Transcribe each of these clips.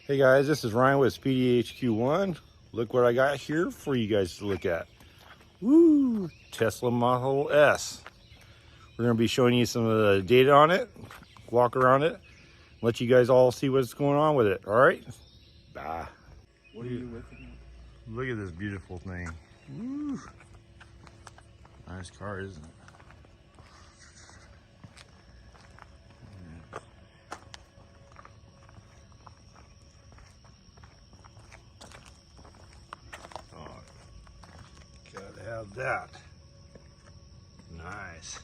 Hey guys, this is Ryan with Speedy HQ1. Look what I got here for you guys to look at. Woo! Tesla Model S. We're going to be showing you some of the data on it, walk around it, let you guys all see what's going on with it. All right? Bye. What are you with it? Look at this beautiful thing. Woo! Nice car, isn't it? Gotta have that. Nice.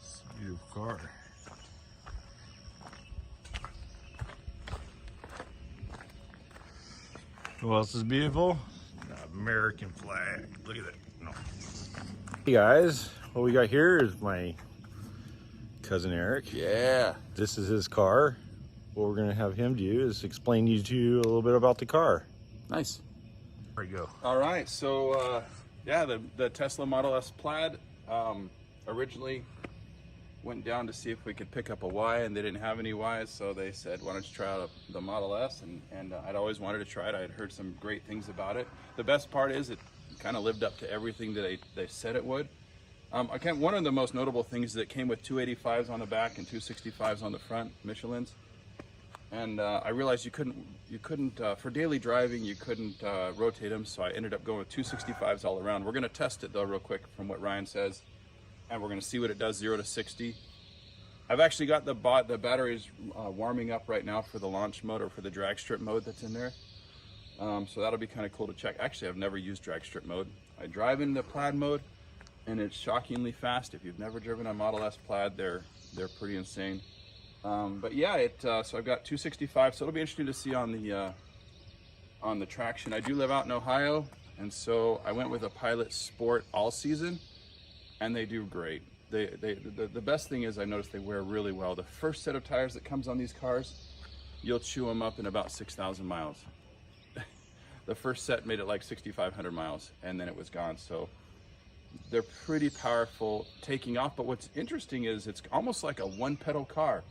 It's a beautiful car. What else is beautiful? The American flag. Look at it. No. Hey guys, what we got here is my cousin Eric. Yeah. This is his car. What we're gonna have him do is explain to you a little bit about the car. Nice. There you go. All right, so yeah, the Tesla Model S Plaid originally went down to see if we could pick up a Y, and they didn't have any Ys, so they said, why don't you try out the Model S? And I'd always wanted to try it. I had heard some great things about it. The best part is it kind of lived up to everything that they said it would. One of the most notable things is that it came with 285s on the back and 265s on the front, Michelin's. And I realized you couldn't for daily driving, you couldn't rotate them, so I ended up going with 265s all around. We're gonna test it though real quick from what Ryan says, and we're gonna see what it does 0 to 60. I've actually got the batteries warming up right now for the launch mode or for the drag strip mode that's in there. So that'll be kind of cool to check. Actually, I've never used drag strip mode. I drive in the Plaid mode, and it's shockingly fast. If you've never driven a Model S Plaid, they're pretty insane. But yeah, so I've got 265, so it'll be interesting to see on the traction. I do live out in Ohio, and so I went with a Pilot Sport all season, and they do great. The best thing is I noticed they wear really well. The first set of tires that comes on these cars, you'll chew them up in about 6,000 miles. The first set made it like 6,500 miles, and then it was gone. So they're pretty powerful taking off, but what's interesting is it's almost like a one-pedal car.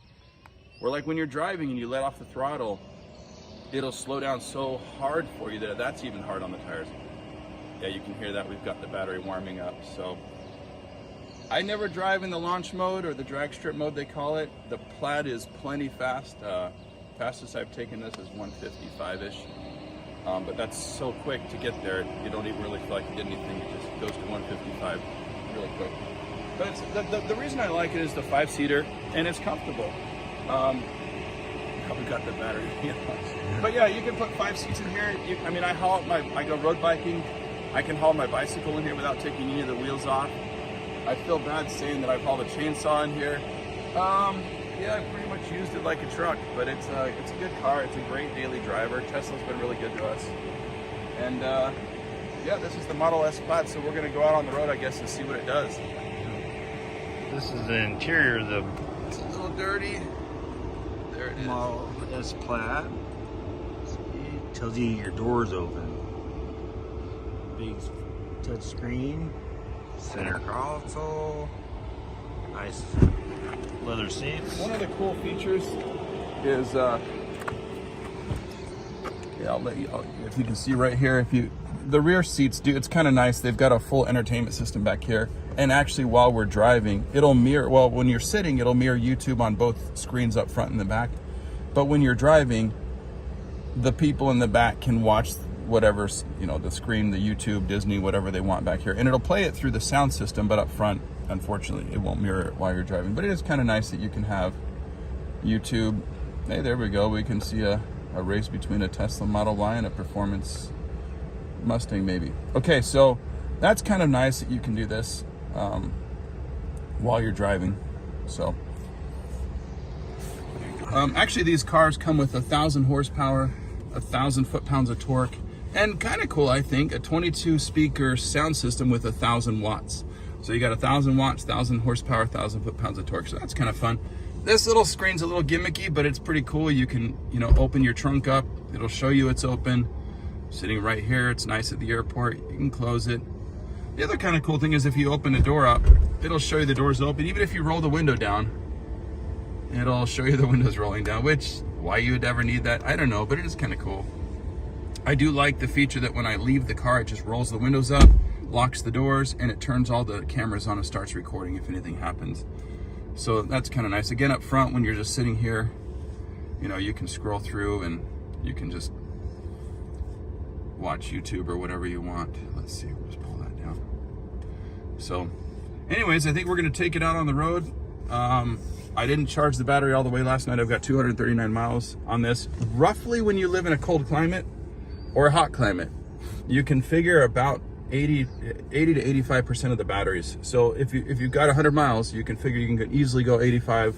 Or like when you're driving and you let off the throttle, it'll slow down so hard for you that that's even hard on the tires. Yeah, you can hear that. We've got the battery warming up. So I never drive in the launch mode or the drag strip mode, they call it. The Plaid is plenty fast. Fastest I've taken this is 155-ish. But that's so quick to get there, you don't even really feel like you did anything. It just goes to 155 really quick. But it's, the reason I like it is the 5-seater, and it's comfortable. Probably got the battery. But yeah, you can put 5 seats in here. I mean, I go road biking. I can haul my bicycle in here without taking any of the wheels off. I feel bad saying that I've hauled a chainsaw in here. Yeah, I pretty much used it like a truck, but it's a good car. It's a great daily driver. Tesla's been really good to us. And yeah, this is the Model S Plaid, so we're gonna go out on the road, I guess, and see what it does. This is the interior of the It's a little dirty. There it is. Model S Plaid. It tells you your door's open. Big touch screen, center console, nice leather seats. One of the cool features is, yeah, I'll let you, if you can see right here, the rear seats it's kind of nice. They've got a full entertainment system back here. And actually, while we're driving, it'll mirror, well, when you're sitting, it'll mirror YouTube on both screens up front and the back. But when you're driving, the people in the back can watch whatever's, the screen, the YouTube, Disney, whatever they want back here. And it'll play it through the sound system, but up front, unfortunately, it won't mirror it while you're driving. But it is kind of nice that you can have YouTube. Hey, there we go. We can see a race between a Tesla Model Y and a performance Mustang, maybe. Okay, so that's kind of nice that you can do this while you're driving. So actually, these cars come with 1,000 horsepower, 1,000 foot-pounds of torque, and kind of cool, I think, a 22 speaker sound system with 1,000 watts. So you got 1,000 watts, 1,000 horsepower, 1,000 foot-pounds of torque. So that's kind of fun. This little screen's a little gimmicky, but it's pretty cool. You can, open your trunk up. It'll show you it's open. Sitting right here, it's nice at the airport. You can close it. The other kind of cool thing is if you open the door up, it'll show you the door's open. Even if you roll the window down, it'll show you the windows rolling down, which, why you would ever need that, I don't know, but it is kind of cool. I do like the feature that when I leave the car, it just rolls the windows up, locks the doors, and it turns all the cameras on and starts recording if anything happens. So that's kind of nice. Again, up front, when you're just sitting here, you know, you can scroll through and you can just watch YouTube or whatever you want. Let's see, we'll just pull that down. So anyways, I think we're going to take it out on the road. I didn't charge the battery all the way last night. I've got 239 miles on this. Roughly, when you live in a cold climate or a hot climate, you can figure about 80 to 85% of the batteries. So if you've got 100 miles, you can figure you can easily go 85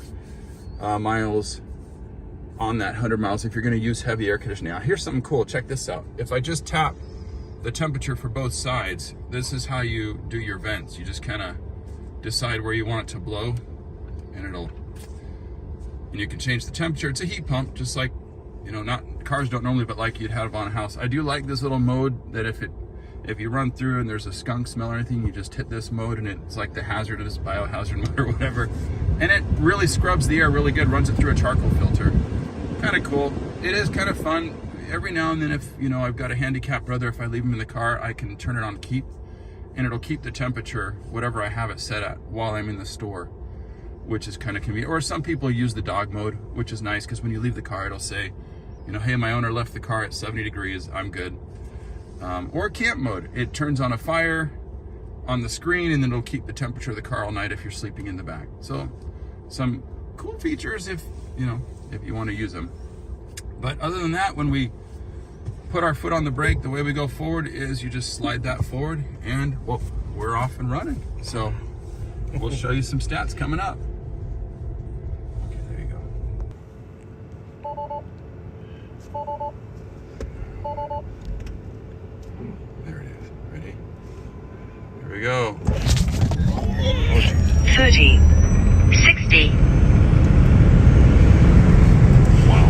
miles on that 100 miles if you're going to use heavy air conditioning. Now, here's something cool. Check this out. If I just tap the temperature for both sides, this is how you do your vents. You just kind of decide where you want it to blow, and you can change the temperature. It's a heat pump, just like, you know, not cars don't normally, but like you'd have on a house. I do like this little mode that if you run through and there's a skunk smell or anything, you just hit this mode and it's like the hazardous biohazard mode or whatever. And it really scrubs the air really good, runs it through a charcoal filter. Kind of cool. It is kind of fun. Every now and then, if, you know, I've got a handicapped brother, if I leave him in the car, I can turn it on keep, and it'll keep the temperature, whatever I have it set at, while I'm in the store, which is kind of convenient. Or some people use the dog mode, which is nice, because when you leave the car, it'll say, you know, hey, my owner left the car at 70 degrees, I'm good. Or camp mode. It turns on a fire on the screen, and then it'll keep the temperature of the car all night if you're sleeping in the back. So some cool features if you want to use them. But other than that, when we put our foot on the brake, the way we go forward is you just slide that forward, and well, we're off and running. So we'll show you some stats coming up. Okay, there you go. There it is. Ready? Here we go. 30, 60. Wow.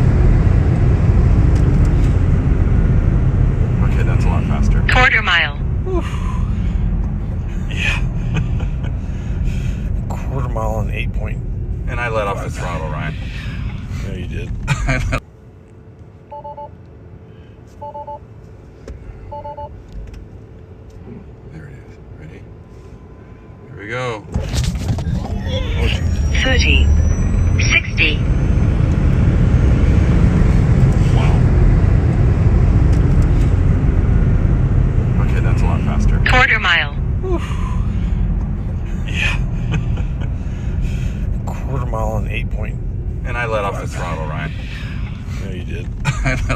Okay, that's a lot faster. Quarter mile. Oof. Yeah. Quarter mile and 8 point. And I let off the throttle, Ryan. No, you did. There it is. Ready? Here we go. 30, 60. Wow. Okay, that's a lot faster. Quarter mile. Oof. Yeah. Quarter mile and 8 point. And I let off the throttle, Ryan. No, you did. I let